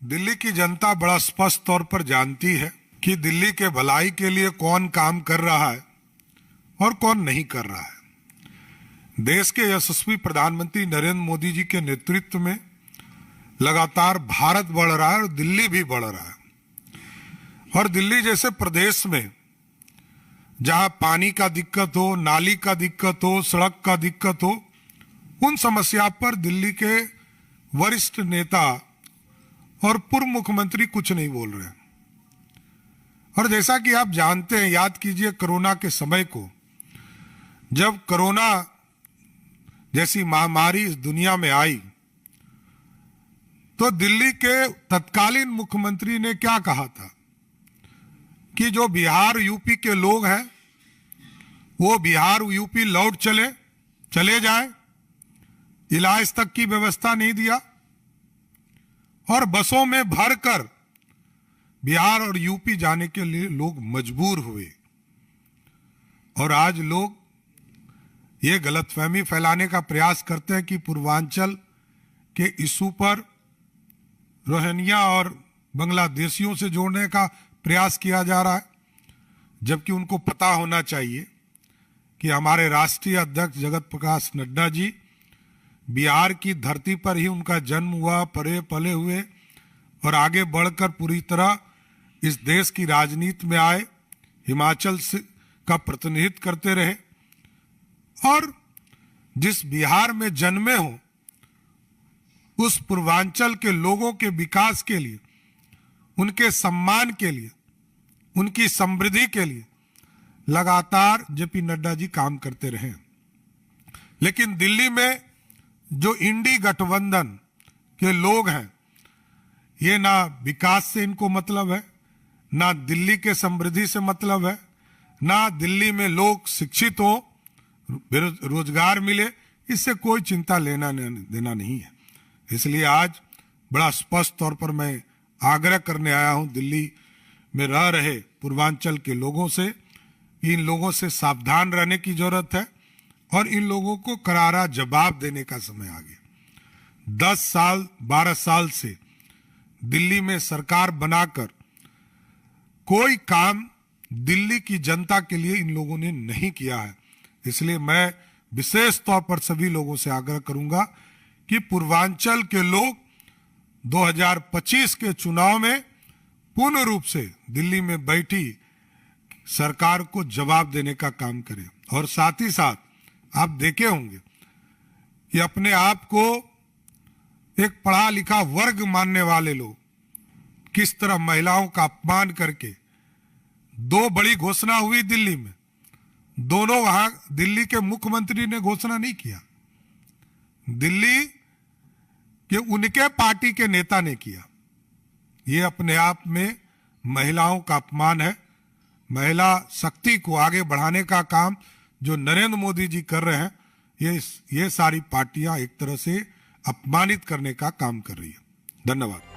दिल्ली की जनता बड़ा स्पष्ट तौर पर जानती है कि दिल्ली के भलाई के लिए कौन काम कर रहा है और कौन नहीं कर रहा है। देश के यशस्वी प्रधानमंत्री नरेंद्र मोदी जी के नेतृत्व में लगातार भारत बढ़ रहा है और दिल्ली भी बढ़ रहा है। और दिल्ली जैसे प्रदेश में जहां पानी का दिक्कत हो, नाली का दिक्कत हो, सड़क का दिक्कत हो, उन समस्या पर दिल्ली के वरिष्ठ नेता और पूर्व मुख्यमंत्री कुछ नहीं बोल रहे। और जैसा कि आप जानते हैं, याद कीजिए कोरोना के समय को, जब कोरोना जैसी महामारी इस दुनिया में आई तो दिल्ली के तत्कालीन मुख्यमंत्री ने क्या कहा था कि जो बिहार यूपी के लोग हैं वो बिहार यूपी लौट चले जाएं, इलाज तक की व्यवस्था नहीं दिया और बसों में भरकर बिहार और यूपी जाने के लिए लोग मजबूर हुए। और आज लोग ये गलतफहमी फैलाने का प्रयास करते हैं कि पूर्वांचल के इशू पर रोहिंग्या और बांग्लादेशियों से जोड़ने का प्रयास किया जा रहा है, जबकि उनको पता होना चाहिए कि हमारे राष्ट्रीय अध्यक्ष जगत प्रकाश नड्डा जी बिहार की धरती पर ही उनका जन्म हुआ, पले पले हुए और आगे बढ़कर पूरी तरह इस देश की राजनीति में आए, हिमाचल से का प्रतिनिधित्व करते रहे और जिस बिहार में जन्मे हो उस पूर्वांचल के लोगों के विकास के लिए, उनके सम्मान के लिए, उनकी समृद्धि के लिए लगातार जेपी नड्डा जी काम करते रहे। लेकिन दिल्ली में जो इंडी गठबंधन के लोग हैं, ये ना विकास से इनको मतलब है, ना दिल्ली के समृद्धि से मतलब है, ना दिल्ली में लोग शिक्षित हो, रोजगार मिले, इससे कोई चिंता लेना देना नहीं है। इसलिए आज बड़ा स्पष्ट तौर पर मैं आग्रह करने आया हूं दिल्ली में रह रहे पूर्वांचल के लोगों से, इन लोगों से सावधान रहने की जरूरत है और इन लोगों को करारा जवाब देने का समय आ गया। 10 साल 12 साल से दिल्ली में सरकार बनाकर कोई काम दिल्ली की जनता के लिए इन लोगों ने नहीं किया है। इसलिए मैं विशेष तौर पर सभी लोगों से आग्रह करूंगा कि पूर्वांचल के लोग 2025 के चुनाव में पूर्ण रूप से दिल्ली में बैठी सरकार को जवाब देने का काम करें। और साथ ही साथ आप देखे होंगे कि अपने आप को एक पढ़ा लिखा वर्ग मानने वाले लोग किस तरह महिलाओं का अपमान करके 2 बड़ी घोषणा हुई दिल्ली में, दोनों वहां दिल्ली के मुख्यमंत्री ने घोषणा नहीं किया, दिल्ली के उनके पार्टी के नेता ने किया। ये अपने आप में महिलाओं का अपमान है। महिला शक्ति को आगे बढ़ाने का काम जो नरेंद्र मोदी जी कर रहे हैं, ये सारी पार्टियां एक तरह से अपमानित करने का काम कर रही है। धन्यवाद।